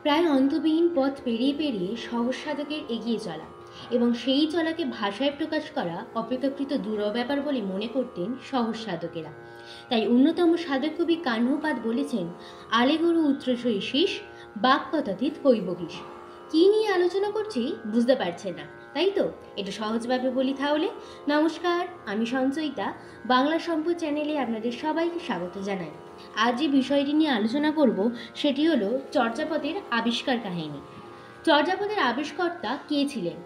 প্রায় অন্তবিহীন পথ পেরিয়ে পেরিয়ে সহজ সাধকের এগিয়ে চলা এবং সেই চলাকে ভাষায় প্রকাশ করা অপেক্ষাকৃত দূরহ ব্যাপার বলে মনে করতেন সহজ সাধকেরা। তাই অন্যতম সাধক কবি কাহ্নপাদ বলেছেন, আলে গুরু উত্তরসই শীষ, বাক্যতথিত কৈবকিস। কি নিয়ে আলোচনা করছি বুঝতে পারছেন না, তাই তো? একটু সহজভাবে বলি তাহলে। নমস্কার, আমি সঞ্চয়িতা। বাংলা সম্পদ চ্যানেলে আপনাদের সবাইকে স্বাগত জানাই। আজ যে বিষয়টি নিয়ে আলোচনা করব সেটি হলো চর্যাপদের আবিষ্কার কাহিনী। চর্যাপদের আবিষ্কর্তা কে ছিলেন,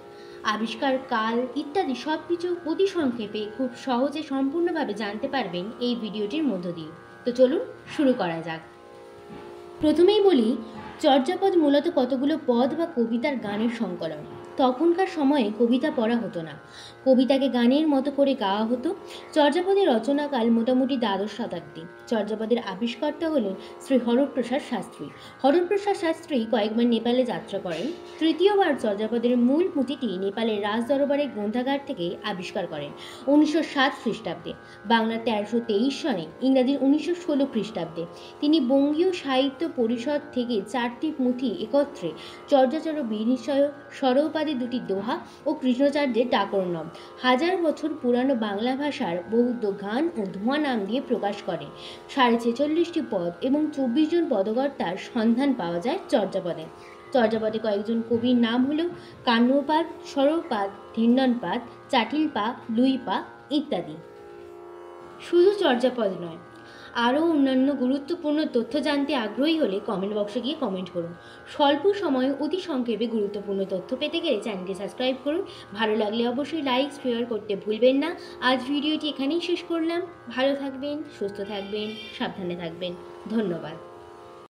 আবিষ্কার কাল ইত্যাদি সব কিছু অতি সংক্ষেপে খুব সহজে সম্পূর্ণভাবে জানতে পারবেন এই ভিডিওটির মধ্য দিয়ে। তো চলুন শুরু করা যাক। প্রথমেই বলি, চর্যাপদ মূলত কতগুলো পদ বা কবিতার গানের সংকলন। তখনকার সময়ে কবিতা পড়া হতো না, কবিতাকে গানের মতো করে গাওয়া হতো। চর্যাপদের রচনাকাল মোটামুটি দ্বাদশ শতাব্দী। চর্যাপদের আবিষ্কর্তা হলেন শ্রী হরপ্রসাদ শাস্ত্রী। হরপ্রসাদ শাস্ত্রী কয়েকবার নেপালে যাত্রা করেন। তৃতীয়বার চর্যাপদের মূল পুঁথিটি নেপালের রাজদরবারের গ্রন্থাগার থেকে আবিষ্কার করেন 1907 খ্রিস্টাব্দে। বাংলার 1323 সনে, ইংরাজির 1916 খ্রিস্টাব্দে। তিনি বঙ্গীয় সাহিত্য পরিষদ থেকে 4টি পুঁথি একত্রে চর্যাচর বিনিশ্চয়, সরৌপাদের 2টি দোহা ও কৃষ্ণচার্যের ডাকরণ্যম, 1000 বছর পুরানো বাংলা ভাষার বৌদ্ধ গান ও ধোঁয়া নাম দিয়ে প্রকাশ করে 46টি পদ এবং 24 জন পদকর্তার সন্ধান পাওয়া যায় চর্যাপদে। চর্যাপদে কয়েকজন কবির নাম হল কাহ্নপাদ, সরৌপাদ, ধীরনপাদ, চাটিলপা, লুইপা ইত্যাদি। শুধু চর্যাপদ নয়, আরও অন্যান্য গুরুত্বপূর্ণ তথ্য জানতে আগ্রহী হলে কমেন্ট বক্সে গিয়ে কমেন্ট করুন। স্বল্প সময়ে অতি সংক্ষেপে গুরুত্বপূর্ণ তথ্য পেতে গেলে চ্যানেলটি সাবস্ক্রাইব করুন। ভালো লাগলে অবশ্যই লাইক শেয়ার করতে ভুলবেন না। আজ ভিডিওটি এখানেই শেষ করলাম। ভালো থাকবেন, সুস্থ থাকবেন, সাবধানে থাকবেন। ধন্যবাদ।